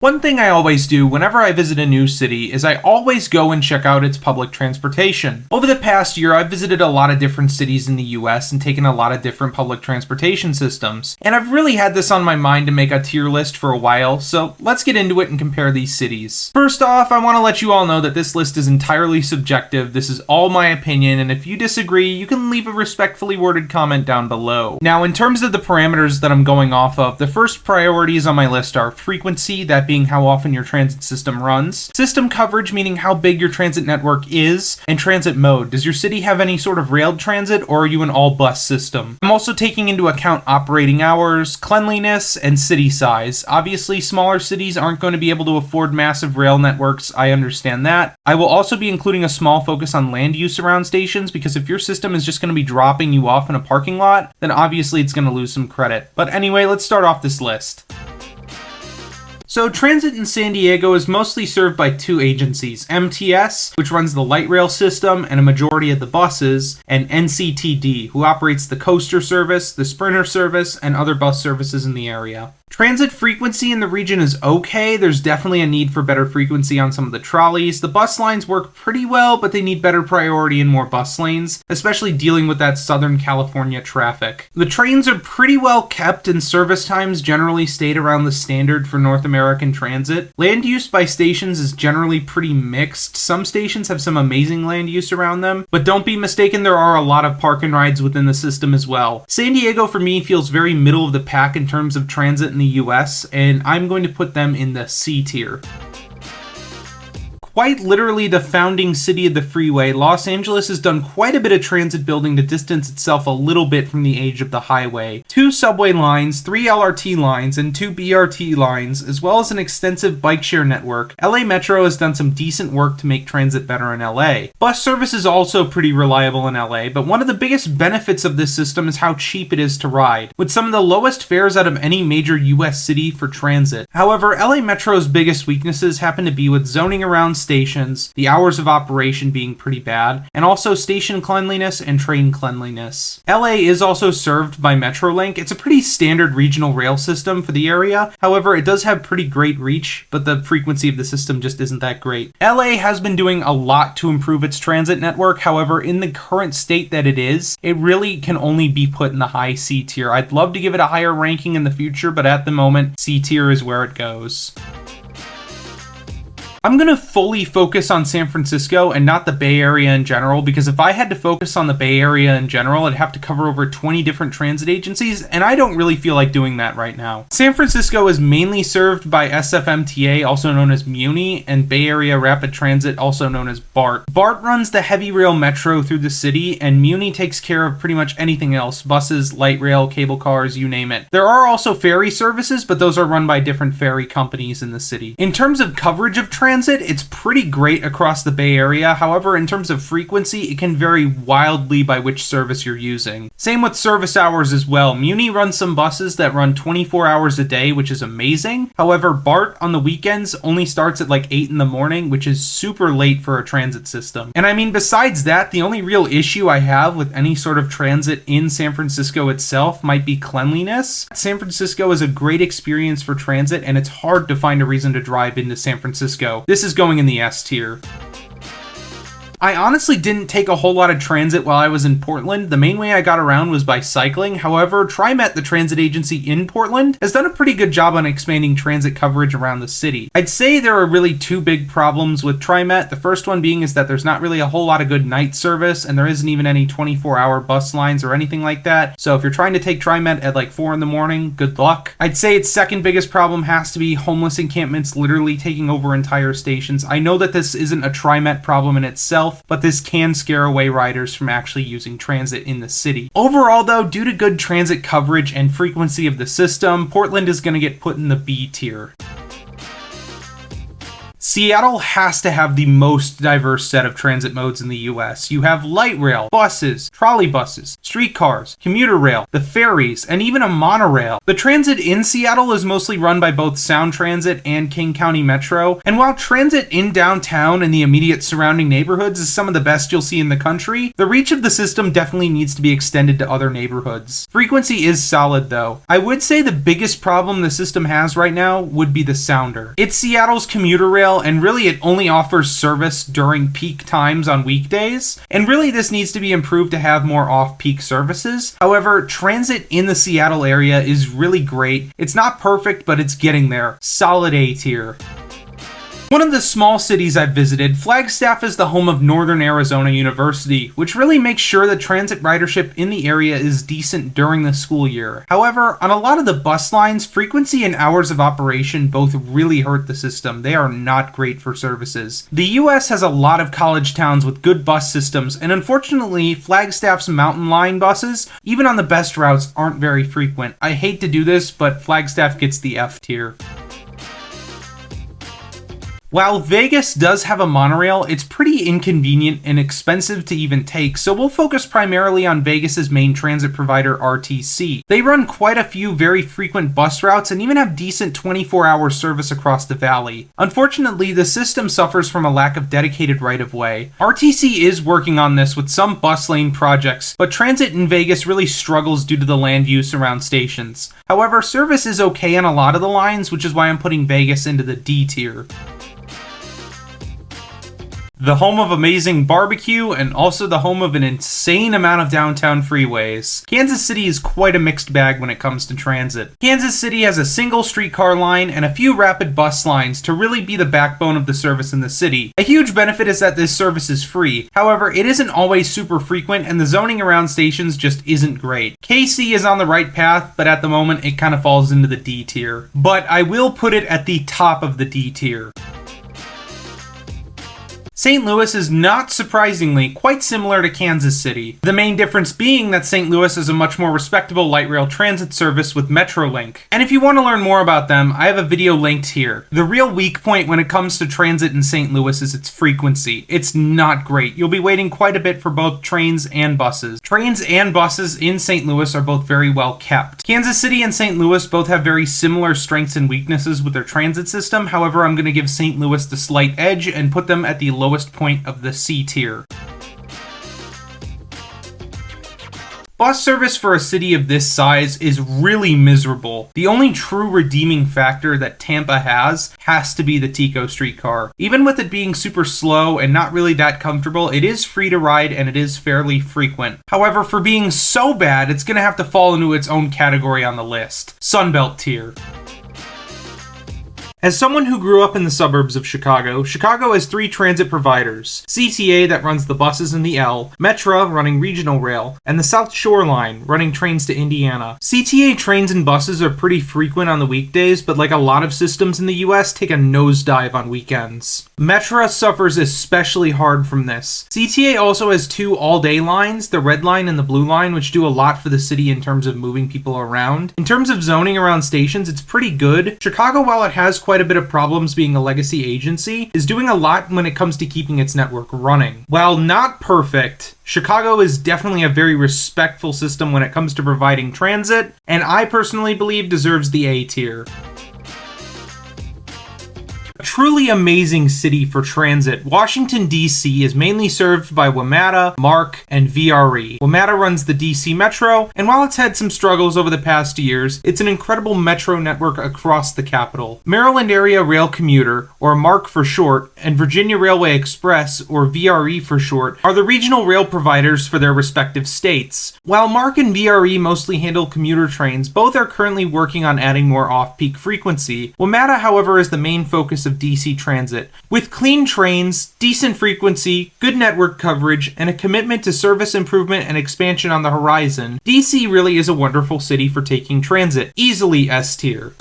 One thing I always do whenever I visit a new city is I always go and check out its public transportation. Over the past year, I've visited a lot of different cities in the US and taken a lot of different public transportation systems. And I've really had this on my mind to make a tier list for a while, so let's get into it and compare these cities. First off, I want to let you all know that this list is entirely subjective. This is all my opinion, and if you disagree, you can leave a respectfully worded comment down below. Now, in terms of the parameters that I'm going off of, the first priorities on my list are frequency, that being how often your transit system runs, system coverage, meaning how big your transit network is, and transit mode. Does your city have any sort of railed transit, or are you an all-bus system? I'm also taking into account operating hours, cleanliness, and city size. Obviously, smaller cities aren't going to be able to afford massive rail networks, I understand that. I will also be including a small focus on land use around stations, because if your system is just going to be dropping you off in a parking lot, then obviously it's going to lose some credit. But anyway, let's start off this list. So transit in San Diego is mostly served by two agencies, MTS, which runs the light rail system and a majority of the buses, and NCTD, who operates the coaster service, the sprinter service, and other bus services in the area. Transit frequency in the region is okay. There's definitely a need for better frequency on some of the trolleys. The bus lines work pretty well, but they need better priority and more bus lanes, especially dealing with that Southern California traffic. The trains are pretty well kept and service times generally stayed around the standard for North American transit. Land use by stations is generally pretty mixed. Some stations have some amazing land use around them, but don't be mistaken, there are a lot of park and rides within the system as well. San Diego for me feels very middle of the pack in terms of transit in the US, and I'm going to put them in the C tier. Quite literally the founding city of the freeway, Los Angeles has done quite a bit of transit building to distance itself a little bit from the age of the highway. 2 subway lines, 3 LRT lines, and 2 BRT lines, as well as an extensive bike share network. LA Metro has done some decent work to make transit better in LA. Bus service is also pretty reliable in LA, but one of the biggest benefits of this system is how cheap it is to ride, with some of the lowest fares out of any major US city for transit. However, LA Metro's biggest weaknesses happen to be with zoning around stations, the hours of operation being pretty bad, and also station cleanliness and train cleanliness. LA is also served by Metrolink. It's a pretty standard regional rail system for the area. However, it does have pretty great reach, but the frequency of the system just isn't that great. LA has been doing a lot to improve its transit network. However, in the current state that it is, it really can only be put in the high C tier. I'd love to give it a higher ranking in the future, but at the moment, C tier is where it goes. I'm going to fully focus on San Francisco and not the Bay Area in general, because if I had to focus on the Bay Area in general, I'd have to cover over 20 different transit agencies, and I don't really feel like doing that right now. San Francisco is mainly served by SFMTA, also known as Muni, and Bay Area Rapid Transit, also known as BART. BART runs the heavy rail metro through the city, and Muni takes care of pretty much anything else, buses, light rail, cable cars, you name it. There are also ferry services, but those are run by different ferry companies in the city. In terms of coverage of transit, it's pretty great across the Bay Area. However, in terms of frequency, it can vary wildly by which service you're using. Same with service hours as well. Muni runs some buses that run 24 hours a day, which is amazing. However, BART on the weekends only starts at like 8 in the morning, which is super late for a transit system. And I mean, besides that, the only real issue I have with any sort of transit in San Francisco itself might be cleanliness. San Francisco is a great experience for transit, and it's hard to find a reason to drive into San Francisco. This is going in the S tier. I honestly didn't take a whole lot of transit while I was in Portland. The main way I got around was by cycling. However, TriMet, the transit agency in Portland, has done a pretty good job on expanding transit coverage around the city. I'd say there are really two big problems with TriMet. The first one being is that there's not really a whole lot of good night service, and there isn't even any 24-hour bus lines or anything like that. So if you're trying to take TriMet at like 4 in the morning, good luck. I'd say its second biggest problem has to be homeless encampments literally taking over entire stations. I know that this isn't a TriMet problem in itself, but this can scare away riders from actually using transit in the city. Overall though, due to good transit coverage and frequency of the system, Portland is going to get put in the B tier. Seattle has to have the most diverse set of transit modes in the US. You have light rail, buses, trolley buses, streetcars, commuter rail, the ferries, and even a monorail. The transit in Seattle is mostly run by both Sound Transit and King County Metro, and while transit in downtown and the immediate surrounding neighborhoods is some of the best you'll see in the country, the reach of the system definitely needs to be extended to other neighborhoods. Frequency is solid though. I would say the biggest problem the system has right now would be the sounder. It's Seattle's commuter rail, and really it only offers service during peak times on weekdays, and really this needs to be improved to have more off-peak services. However, transit in the Seattle area is really great. It's not perfect, but it's getting there. Solid A tier. One of the small cities I've visited, Flagstaff is the home of Northern Arizona University, which really makes sure that transit ridership in the area is decent during the school year. However, on a lot of the bus lines, frequency and hours of operation both really hurt the system. They are not great for services. The US has a lot of college towns with good bus systems, and unfortunately, Flagstaff's mountain line buses, even on the best routes, aren't very frequent. I hate to do this, but Flagstaff gets the F tier. While Vegas does have a monorail, it's pretty inconvenient and expensive to even take, so we'll focus primarily on Vegas's main transit provider, RTC. They run quite a few very frequent bus routes and even have decent 24-hour service across the valley. Unfortunately, the system suffers from a lack of dedicated right-of-way. RTC is working on this with some bus lane projects, but transit in Vegas really struggles due to the land use around stations. However, service is okay on a lot of the lines, which is why I'm putting Vegas into the D tier. The home of amazing barbecue, and also the home of an insane amount of downtown freeways. Kansas City is quite a mixed bag when it comes to transit. Kansas City has a single streetcar line and a few rapid bus lines to really be the backbone of the service in the city. A huge benefit is that this service is free. However, it isn't always super frequent, and the zoning around stations just isn't great. KC is on the right path, but at the moment it kind of falls into the D tier. But I will put it at the top of the D tier. St. Louis is not surprisingly quite similar to Kansas City. The main difference being that St. Louis is a much more respectable light rail transit service with Metrolink. And if you want to learn more about them, I have a video linked here. The real weak point when it comes to transit in St. Louis is its frequency. It's not great. You'll be waiting quite a bit for both trains and buses. Trains and buses in St. Louis are both very well kept. Kansas City and St. Louis both have very similar strengths and weaknesses with their transit system. However, I'm going to give St. Louis the slight edge and put them at the lowest point of the C tier. Bus service for a city of this size is really miserable. The only true redeeming factor that Tampa has to be the Tico streetcar. Even with it being super slow and not really that comfortable, it is free to ride and it is fairly frequent. However, for being so bad, it's going to have to fall into its own category on the list. Sunbelt tier. As someone who grew up in the suburbs of Chicago, Chicago has 3 transit providers: CTA that runs the buses in the L, Metra running regional rail, and the South Shore Line running trains to Indiana. CTA trains and buses are pretty frequent on the weekdays, but like a lot of systems in the US, take a nosedive on weekends. Metra suffers especially hard from this. CTA also has 2 all-day lines, the Red Line and the Blue Line, which do a lot for the city in terms of moving people around. In terms of zoning around stations, it's pretty good. Chicago, while it has quite a bit of problems being a legacy agency, is doing a lot when it comes to keeping its network running. While not perfect, Chicago is definitely a very respectful system when it comes to providing transit, and I personally believe deserves the A tier. A truly amazing city for transit, Washington, D.C. is mainly served by WMATA, MARC, and VRE. WMATA runs the D.C. Metro, and while it's had some struggles over the past years, it's an incredible metro network across the capital. Maryland Area Rail Commuter, or MARC for short, and Virginia Railway Express, or VRE for short, are the regional rail providers for their respective states. While MARC and VRE mostly handle commuter trains, both are currently working on adding more off-peak frequency. WMATA, however, is the main focus of DC Transit. With clean trains, decent frequency, good network coverage, and a commitment to service improvement and expansion on the horizon, DC really is a wonderful city for taking transit. Easily S tier.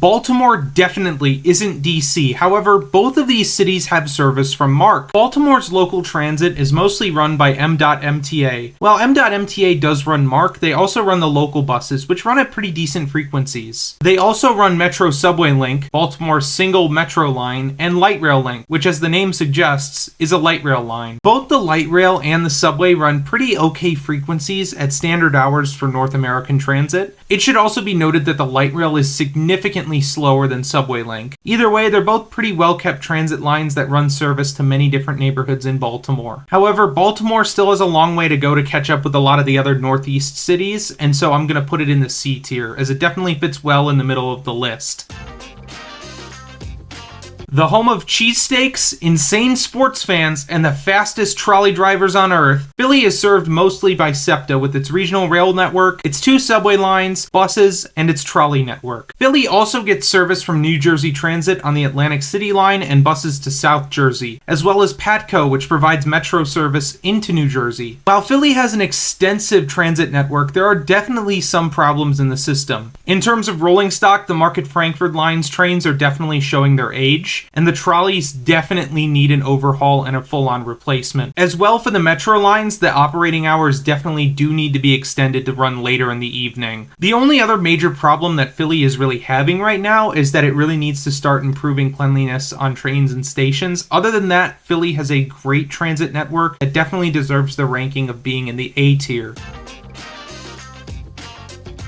Baltimore definitely isn't DC. However, both of these cities have service from MARC. Baltimore's local transit is mostly run by M.MTA. While M.MTA does run MARC, they also run the local buses, which run at pretty decent frequencies. They also run Metro Subway Link, Baltimore's single metro line, and Light Rail Link, which as the name suggests, is a light rail line. Both the light rail and the subway run pretty okay frequencies at standard hours for North American transit. It should also be noted that the light rail is significantly slower than Subway Link. Either way, they're both pretty well-kept transit lines that run service to many different neighborhoods in Baltimore. However, Baltimore still has a long way to go to catch up with a lot of the other Northeast cities, and so I'm going to put it in the C tier, as it definitely fits well in the middle of the list. The home of cheesesteaks, insane sports fans, and the fastest trolley drivers on Earth, Philly is served mostly by SEPTA with its regional rail network, its 2 subway lines, buses, and its trolley network. Philly also gets service from New Jersey Transit on the Atlantic City line and buses to South Jersey, as well as PATCO, which provides metro service into New Jersey. While Philly has an extensive transit network, there are definitely some problems in the system. In terms of rolling stock, the Market-Frankford Line's trains are definitely showing their age, and the trolleys definitely need an overhaul and a full-on replacement. As well, for the metro lines, the operating hours definitely do need to be extended to run later in the evening. The only other major problem that Philly is really having right now is that it really needs to start improving cleanliness on trains and stations. Other than that, Philly has a great transit network that definitely deserves the ranking of being in the A tier.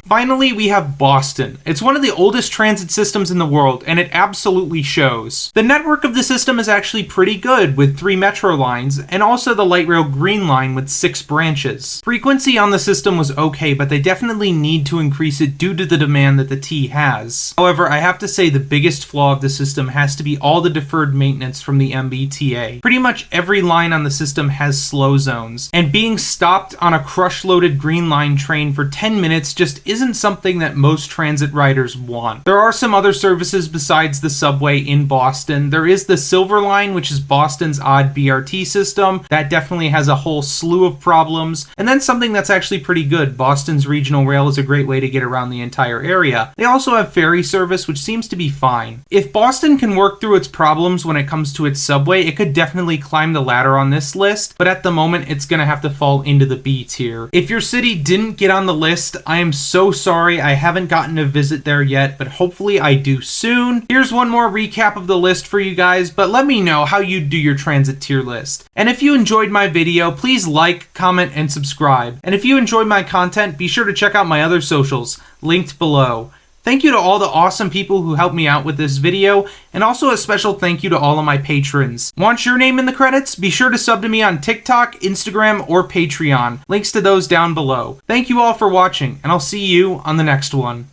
Finally, we have Boston. It's one of the oldest transit systems in the world, and it absolutely shows. The network of the system is actually pretty good, with 3 metro lines, and also the light rail green line with 6 branches. Frequency on the system was okay, but they definitely need to increase it due to the demand that the T has. However, I have to say the biggest flaw of the system has to be all the deferred maintenance from the MBTA. Pretty much every line on the system has slow zones, and being stopped on a crush-loaded green line train for 10 minutes just isn't something that most transit riders want. There are some other services besides the subway in Boston. There is the Silver Line, which is Boston's odd BRT system. That definitely has a whole slew of problems. And then something that's actually pretty good. Boston's regional rail is a great way to get around the entire area. They also have ferry service, which seems to be fine. If Boston can work through its problems when it comes to its subway, it could definitely climb the ladder on this list, but at the moment it's gonna have to fall into the B tier. If your city didn't get on the list, I am so sorry, I haven't gotten to visit there yet, but hopefully I do soon. Here's one more recap of the list for you guys, but let me know how you do your transit tier list. And if you enjoyed my video, please like, comment, and subscribe. And if you enjoyed my content, be sure to check out my other socials, linked below. Thank you to all the awesome people who helped me out with this video, and also a special thank you to all of my patrons. Want your name in the credits? Be sure to sub to me on TikTok, Instagram, or Patreon. Links to those down below. Thank you all for watching, and I'll see you on the next one.